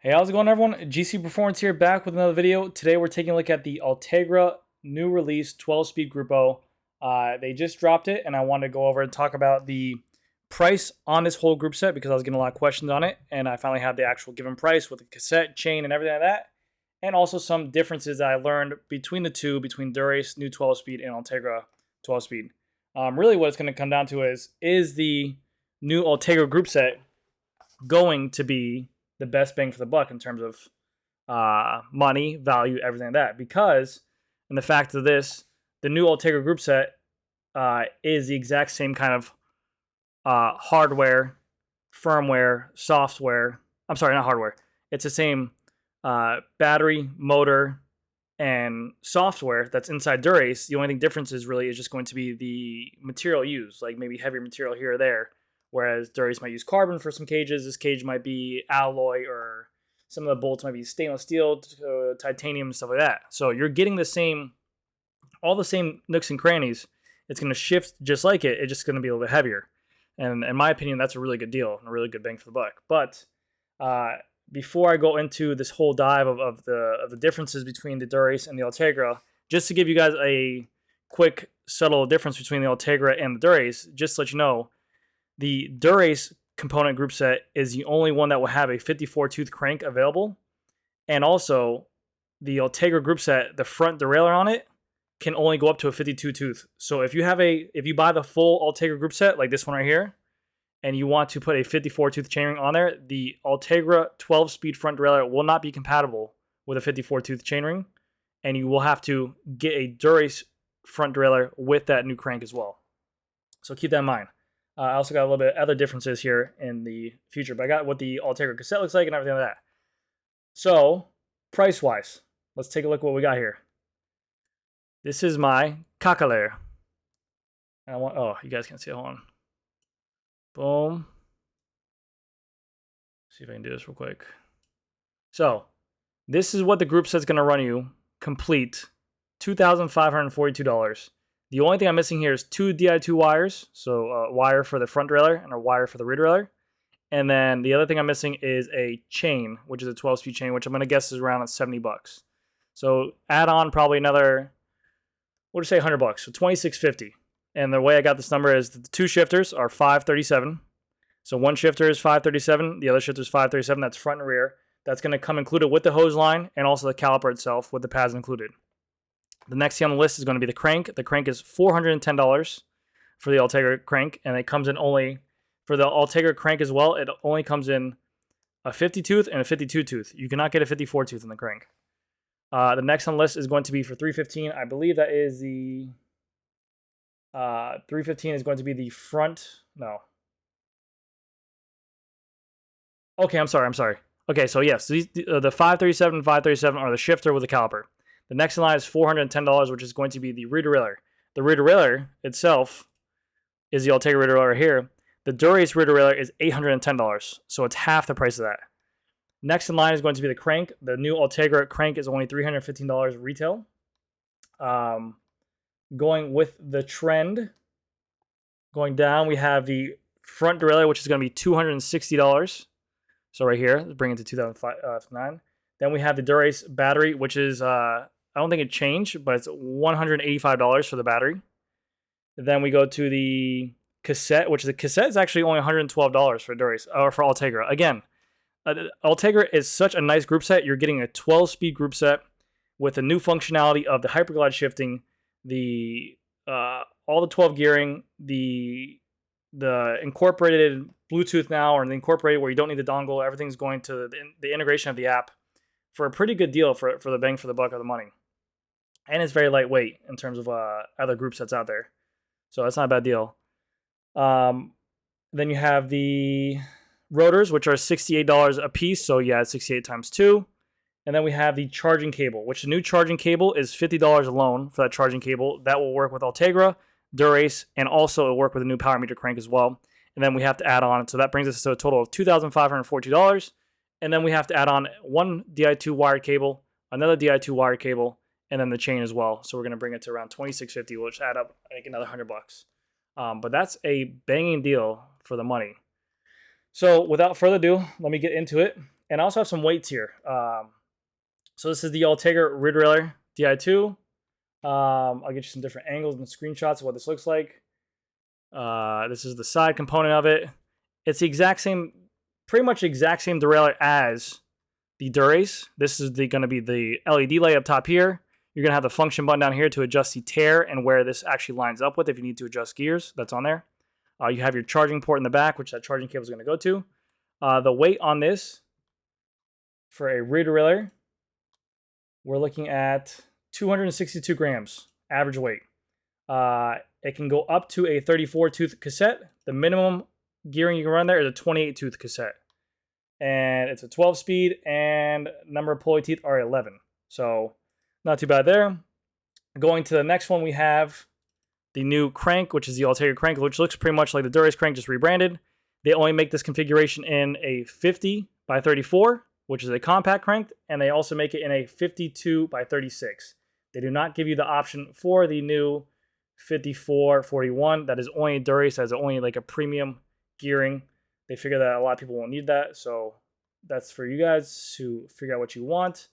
Hey, how's it going, everyone? GC Performance here, back with another video. Today we're taking a look at the Ultegra new release 12-speed Grupo. They just dropped it, and I wanted to go over and talk about the price on this whole group set because I was getting a lot of questions on it, and I finally have the actual given price with the cassette, chain, and everything like that, and also some differences that I learned between the two, between Dura-Ace new 12-speed and Ultegra 12-speed. Really what it's going to come down to is the new Ultegra group set going to be the best bang for the buck in terms of money, value, everything like that. Because, in the fact of this, the new Ultegra group set is the exact same kind of hardware, firmware, software. I'm sorry, not hardware. It's the same battery, motor, and software that's inside Dura-Ace. The only thing difference is just going to be the material used, like maybe heavier material here or there. Whereas Dura-Ace might use carbon for some cages. This cage might be alloy, or some of the bolts might be stainless steel, titanium, stuff like that. So you're getting all the same nooks and crannies. It's going to shift just like it. It's just going to be a little bit heavier. And in my opinion, that's a really good deal and a really good bang for the buck. But before I go into this whole dive of the differences between the Dura-Ace and the Ultegra, just to give you guys a quick, subtle difference between the Ultegra and the Dura-Ace, just to let you know, the Dura-Ace component group set is the only one that will have a 54-tooth crank available. And also, the Ultegra group set, the front derailleur on it, can only go up to a 52-tooth. So if you buy the full Ultegra group set, like this one right here, and you want to put a 54-tooth chainring on there, the Ultegra 12-speed front derailleur will not be compatible with a 54-tooth chainring, and you will have to get a Dura-Ace front derailleur with that new crank as well. So keep that in mind. I also got a little bit of other differences here in the future, but I got what the Ultegra cassette looks like and everything like that. So, price-wise, let's take a look at what we got here. This is my Cassette. You guys can't see it. Hold on. Boom. See if I can do this real quick. So, this is what the group set's going to run you, complete, $2,542. The only thing I'm missing here is two DI2 wires, so a wire for the front derailleur and a wire for the rear derailleur. And then the other thing I'm missing is a chain, which is a 12-speed chain, which I'm going to guess is around $70. So add on probably another, we'll just say $100, so $26.50. And the way I got this number is the two shifters are $537. So one shifter is $537, the other shifter is $537. That's front and rear. That's going to come included with the hose line and also the caliper itself with the pads included. The next thing on the list is going to be the crank. The crank is $410 for the Ultegra crank, and it comes in only, for the Ultegra crank as well, it only comes in a 50-tooth and a 52-tooth. You cannot get a 54-tooth in the crank. The next on the list is going to be for $315. I believe that is the $315 is going to be the front. No. Okay, I'm sorry. Okay, so yes, the 537 and 537 are the shifter with the caliper. The next in line is $410, which is going to be the rear derailleur. The rear derailleur itself is the Ultegra rear derailleur here. The Dura-Ace rear derailleur is $810, so it's half the price of that. Next in line is going to be the crank. The new Ultegra crank is only $315 retail. Going with the trend, going down, we have the front derailleur, which is going to be $260. So right here, let's bring it to 2009. Then we have the Dura-Ace battery, which is, I don't think it changed, but it's $185 for the battery. Then we go to the cassette, which the cassette is actually only $112 for Dura-Ace, or for Ultegra. Again, Ultegra is such a nice group set. You're getting a 12-speed group set with the new functionality of the hyperglide shifting, all the 12 gearing, the incorporated Bluetooth now, or the incorporated where you don't need the dongle. Everything's going to the integration of the app for a pretty good deal for the bang for the buck of the money. And it's very lightweight in terms of other group sets out there. So that's not a bad deal. Then you have the rotors, which are $68 a piece. So yeah, it's 68 times 2. And then we have the charging cable, which the new charging cable is $50 alone for that charging cable. That will work with Ultegra, Dura-Ace, and also it'll work with a new power meter crank as well. And then we have to add on, so that brings us to a total of $2,542. And then we have to add on one DI2 wired cable, another DI2 wired cable, and then the chain as well. So we're going to bring it to around $26.50, which add up like another $100. But that's a banging deal for the money. So without further ado, let me get into it. And I also have some weights here. So this is the Ultegra rear derailleur DI2. I'll get you some different angles and screenshots of what this looks like. This is the side component of it. It's the exact same, pretty much exact same derailleur as the Durace. This is going to be the LED light up top here. You're going to have the function button down here to adjust the tear and where this actually lines up with if you need to adjust gears. That's on there. You have your charging port in the back, which that charging cable is going to go to. The weight on this for a rear derailleur, we're looking at 262 grams average weight. It can go up to a 34-tooth cassette. The minimum gearing you can run there is a 28-tooth cassette. And it's a 12-speed, and number of pulley teeth are 11. So not too bad there. Going to the next one, we have the new crank, which is the Ultegra Crank, which looks pretty much like the Durace Crank, just rebranded. They only make this configuration in a 50 by 34, which is a compact crank, and they also make it in a 52 by 36. They do not give you the option for the new 5441. That is only Durace, that's only like a premium gearing. They figure that a lot of people won't need that, so that's for you guys to figure out what you want.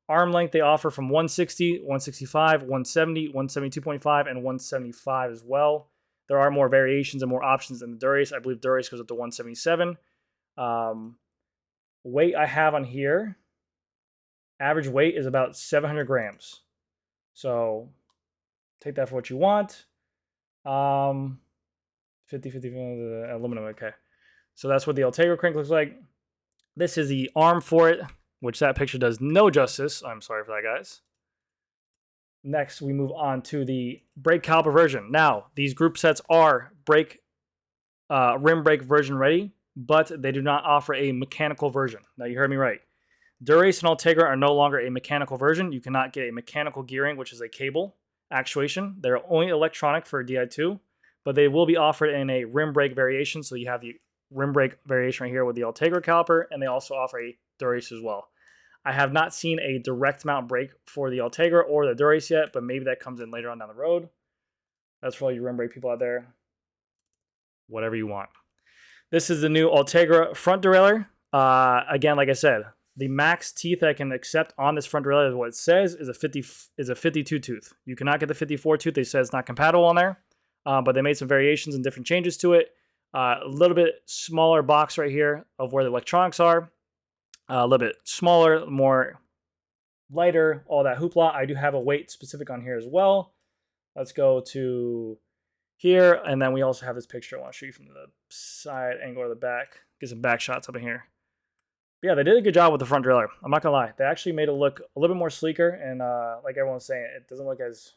Arm length they offer from 160, 165, 170, 172.5, and 175 as well. There are more variations and more options than the Durace. I believe Durace goes up to 177. Weight I have on here, average weight is about 700 grams. So take that for what you want. 50, aluminum, okay. So that's what the Ultegra Crank looks like. This is the arm for it, which that picture does no justice. I'm sorry for that, guys. Next, we move on to the brake caliper version. Now, these group sets are rim brake version ready, but they do not offer a mechanical version. Now, you heard me right. Durace and Ultegra are no longer a mechanical version. You cannot get a mechanical gearing, which is a cable actuation. They're only electronic for DI2, but they will be offered in a rim brake variation. So you have the rim brake variation right here with the Ultegra caliper, and they also offer a Durace as well. I have not seen a direct mount brake for the Ultegra or the Durace yet, but maybe that comes in later on down the road. That's for all you rim brake people out there. Whatever you want. This is the new Ultegra front derailleur. Again, like I said, the max teeth I can accept on this front derailleur is what it says is a 52 tooth. You cannot get the 54 tooth. They said it's not compatible on there, but they made some variations and different changes to it. A little bit smaller box right here of where the electronics are. A little bit smaller, more lighter, all that hoopla. I do have a weight specific on here as well. Let's go to here, and then we also have this picture I want to show you from the side angle or the back. Get some back shots up in here. But yeah, they did a good job with the front derailleur. I'm not gonna lie. They actually made it look a little bit more sleeker, and like everyone's saying, it doesn't look as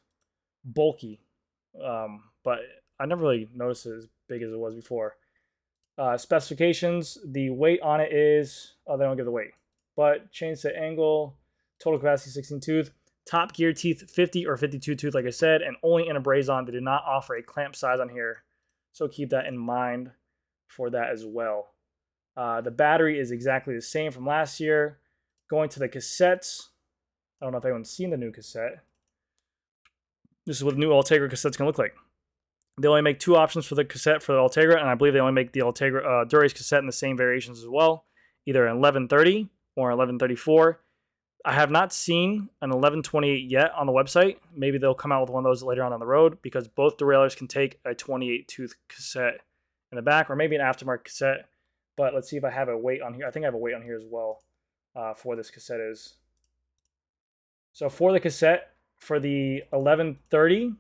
bulky. But I never really noticed it as big as it was before. Specifications, the weight on it is, oh, they don't give the weight, but chain set angle, total capacity 16 tooth, top gear teeth 50 or 52 tooth, like I said, and only in a braze-on. They did not offer a clamp size on here, so keep that in mind for that as well. The battery is exactly the same from last year. Going to the cassettes, I don't know if anyone's seen the new cassette. This is what the new Ultegra cassette's gonna look like. They only make two options for the cassette for the Ultegra, and I believe they only make the Ultegra Durace cassette in the same variations as well, either an 1130 or 1134. I have not seen an 1128 yet on the website. Maybe they'll come out with one of those later on down the road, because both derailleurs can take a 28-tooth cassette in the back, or maybe an aftermarket cassette. But let's see if I have a weight on here. I think I have a weight on here as well for this cassette is. So for the cassette, for the 1130,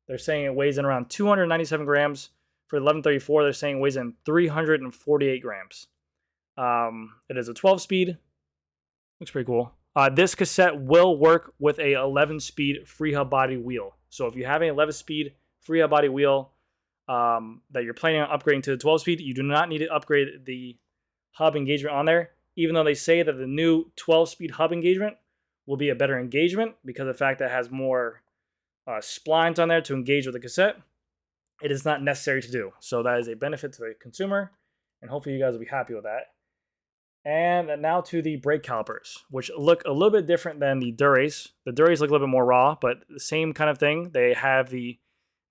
they're saying it weighs in around 297 grams. For 1134, they're saying it weighs in 348 grams. It is a 12-speed. Looks pretty cool. This cassette will work with a 11-speed free hub body wheel. So if you have an 11-speed free hub body wheel that you're planning on upgrading to the 12-speed, you do not need to upgrade the hub engagement on there, even though they say that the new 12-speed hub engagement will be a better engagement because of the fact that it has more splines on there to engage with the cassette. It is not necessary to do. So that is a benefit to the consumer, and hopefully you guys will be happy with that. And now to the brake calipers, which look a little bit different than the Durace. The Durace look a little bit more raw, but the same kind of thing. They have the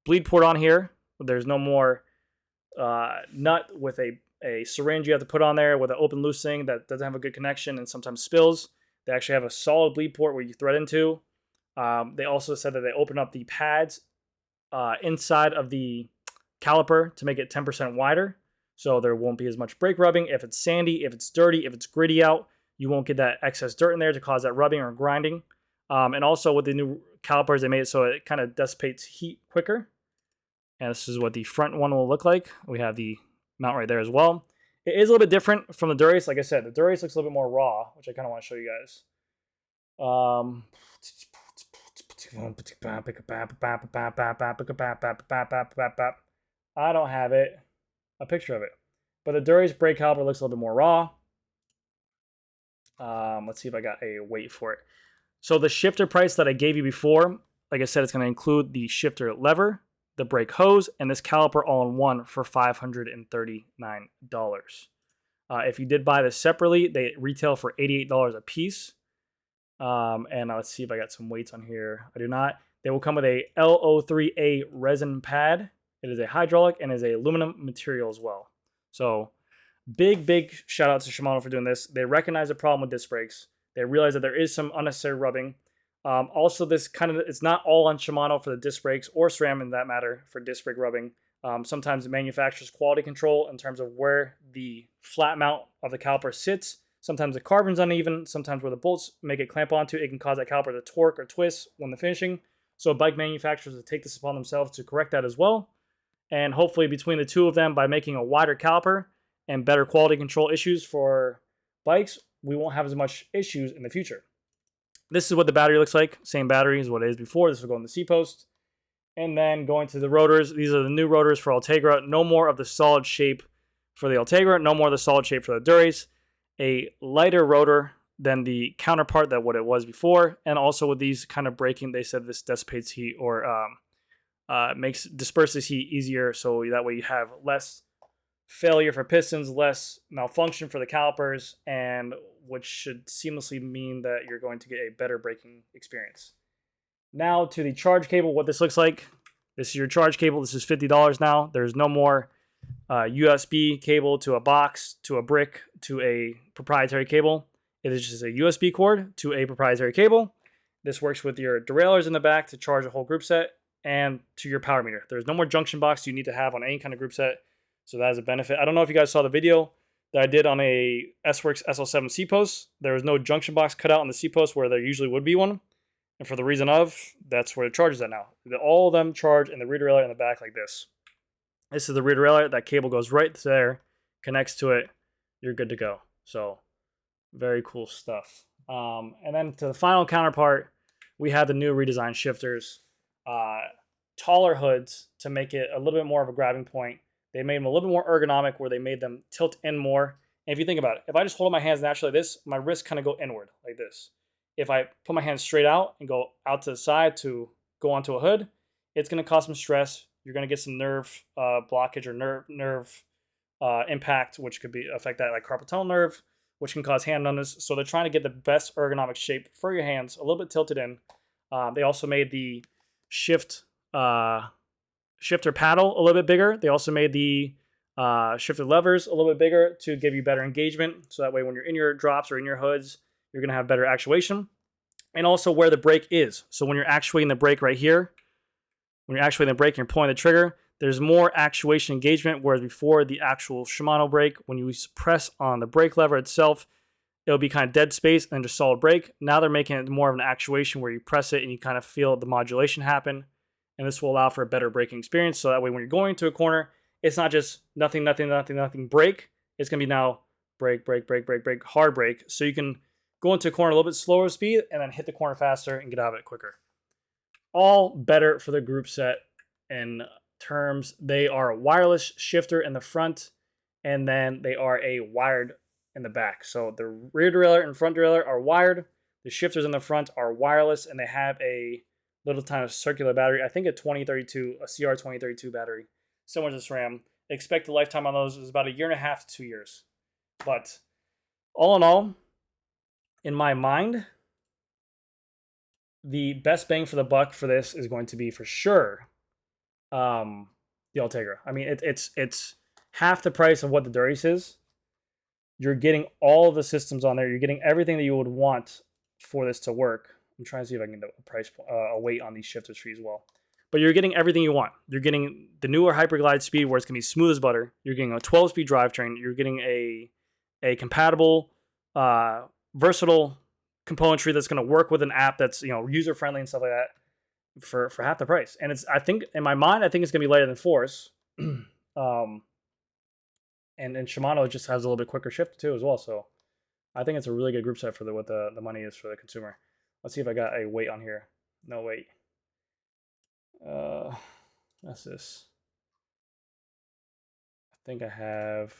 bleed port on here. There's no more nut with a a syringe you have to put on there with an open loose thing that doesn't have a good connection and sometimes spills. They actually have a solid bleed port where you thread into. They also said that they open up the pads inside of the caliper to make it 10% wider, so there won't be as much brake rubbing. If it's sandy, if it's dirty, if it's gritty out, you won't get that excess dirt in there to cause that rubbing or grinding. And also with the new calipers, they made it so it kind of dissipates heat quicker. And this is what the front one will look like. We have the mount right there as well. It is a little bit different from the Dura-Ace. Like I said, the Dura-Ace looks a little bit more raw, which I kind of want to show you guys. I don't have a picture of it, but the Dura-Ace brake caliper looks a little bit more raw. Let's see if I got a weight for it. So the shifter price that I gave you before, like I said, it's going to include the shifter lever, the brake hose, and this caliper all in one for $539. If you did buy this separately, they retail for $88 a piece. And let's see if I got some weights on here. I do not. They will come with a LO3A resin pad. It is a hydraulic and is a aluminum material as well. So big shout out to Shimano for doing this. They recognize the problem with disc brakes. They realize that there is some unnecessary rubbing. Also, this it's not all on Shimano for the disc brakes, or SRAM in that matter, for disc brake rubbing. Sometimes it manufactures quality control in terms of where the flat mount of the caliper sits. Sometimes the carbon's uneven. Sometimes where the bolts make it clamp onto, it can cause that caliper to torque or twist when the finishing. So bike manufacturers will take this upon themselves to correct that as well. And hopefully between the two of them, by making a wider caliper and better quality control issues for bikes, we won't have as much issues in the future. This is what the battery looks like. Same battery as what it is before. This will go in the C-post. And then going to the rotors. These are the new rotors for Ultegra. No more of the solid shape for the Ultegra. No more of the solid shape for the Dura-Ace. A lighter rotor than the counterpart that what it was before. And also with these kind of braking, they said this dissipates heat or disperses heat easier. So that way you have less failure for pistons, less malfunction for the calipers, and which should seamlessly mean that you're going to get a better braking experience. Now to the charge cable, what this looks like. This is your charge cable. This is $50 now. There's no more USB cable to a box, to a brick, to a proprietary cable. It is just a USB cord to a proprietary cable. This works with your derailleurs in the back to charge a whole group set and to your power meter. There's no more junction box you need to have on any kind of group set. So that is a benefit. I don't know if you guys saw the video that I did on a S-Works SL7 C-post. There was no junction box cut out on the C-post where there usually would be one. And for the reason of, that's where the charge is at now. All of them charge in the rear derailleur in the back like this. This is the rear derailleur. That cable goes right there, connects to it. You're good to go. So very cool stuff. And then to the final counterpart, we have the new redesigned shifters. Taller hoods to make it a little bit more of a grabbing point. They made them a little bit more ergonomic where they made them tilt in more. And if you think about it, if I just hold my hands naturally like this, my wrists kind of go inward like this. If I put my hands straight out and go out to the side to go onto a hood, it's going to cause some stress. You're going to get some nerve blockage or nerve impact, which could affect that like carpal tunnel nerve, which can cause hand numbness. So they're trying to get the best ergonomic shape for your hands, a little bit tilted in. They also made the shifter paddle a little bit bigger. They also made the shifter levers a little bit bigger to give you better engagement. So that way when you're in your drops or in your hoods, you're going to have better actuation. And also where the brake is. So when you're actuating the brake right here, when you're actuating the brake and you're pulling the trigger, there's more actuation engagement, whereas before the actual Shimano brake, when you press on the brake lever itself, it'll be kind of dead space and just solid brake. Now they're making it more of an actuation where you press it and you kind of feel the modulation happen. And this will allow for a better braking experience. So that way when you're going to a corner, it's not just nothing, brake. It's going to be now brake, hard brake. So you can go into a corner a little bit slower speed and then hit the corner faster and get out of it quicker. All better for the group set in terms. They are a wireless shifter in the front, and then they are a wired in the back. So the rear derailleur and front derailleur are wired. The shifters in the front are wireless, and they have a little kind of circular battery. I think a CR2032 battery, similar to SRAM. Expect the lifetime on those is about 1.5 to 2 years. But all in all, in my mind, the best bang for the buck for this is going to be for sure the Ultegra. I mean, it's half the price of what the Durace is. You're getting all of the systems on there. You're getting everything that you would want for this to work. I'm trying to see if I can get a price, a weight on these shifters for you as well. But you're getting everything you want. You're getting the newer Hyperglide speed where it's going to be smooth as butter. You're getting a 12-speed drivetrain. You're getting a compatible, versatile componentry that's going to work with an app that's, you know, user-friendly and stuff like that for half the price. And it's, I think, in my mind, I think it's going to be lighter than Force. And Shimano just has a little bit quicker shift too as well. So I think it's a really good group set for what the money is for the consumer. Let's see if I got a weight on here. No weight. That's this. I think I have.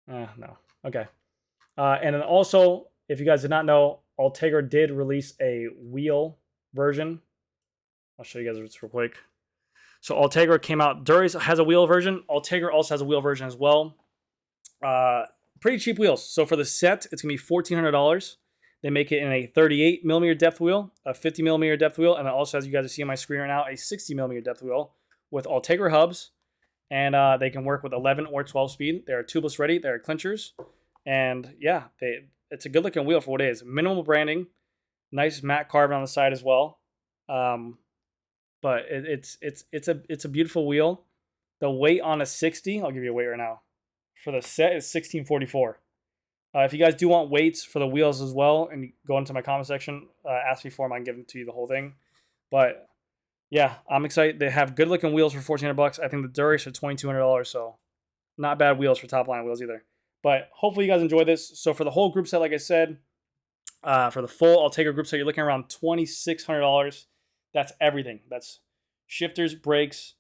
No. Okay. And then also, if you guys did not know, Ultegra did release a wheel version. I'll show you guys this real quick. So Ultegra came out. Durace has a wheel version. Ultegra also has a wheel version as well. Pretty cheap wheels. So for the set, it's going to be $1,400. They make it in a 38 millimeter depth wheel, a 50 millimeter depth wheel, and it also, as you guys see on my screen right now, a 60 millimeter depth wheel with Ultegra hubs. And they can work with 11 or 12 speed. They're tubeless ready. They're clinchers. And yeah, it's a good looking wheel for what it is. Minimal branding, nice matte carbon on the side as well. But it's a beautiful wheel. The weight on a 60, I'll give you a weight right now. For the set is 1644. If you guys do want weights for the wheels as well, and go into my comment section, ask me for them, I can give them to you the whole thing. But yeah, I'm excited. They have good looking wheels for $1,400. I think the Durace are $2,200, so not bad wheels for top line wheels either. But hopefully you guys enjoy this. So for the whole group set, like I said, for the full Ultegra group set, you're looking around $2,600. That's everything. That's shifters, brakes,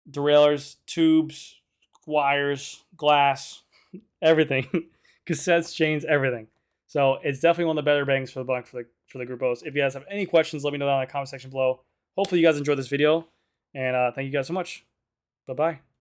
derailleurs, tubes, wires, glass, everything. Cassettes, chains, everything. So it's definitely one of the better bangs for the buck for the group O's. If you guys have any questions, let me know down in the comment section below. Hopefully you guys enjoyed this video, and thank you guys so much. Bye-bye.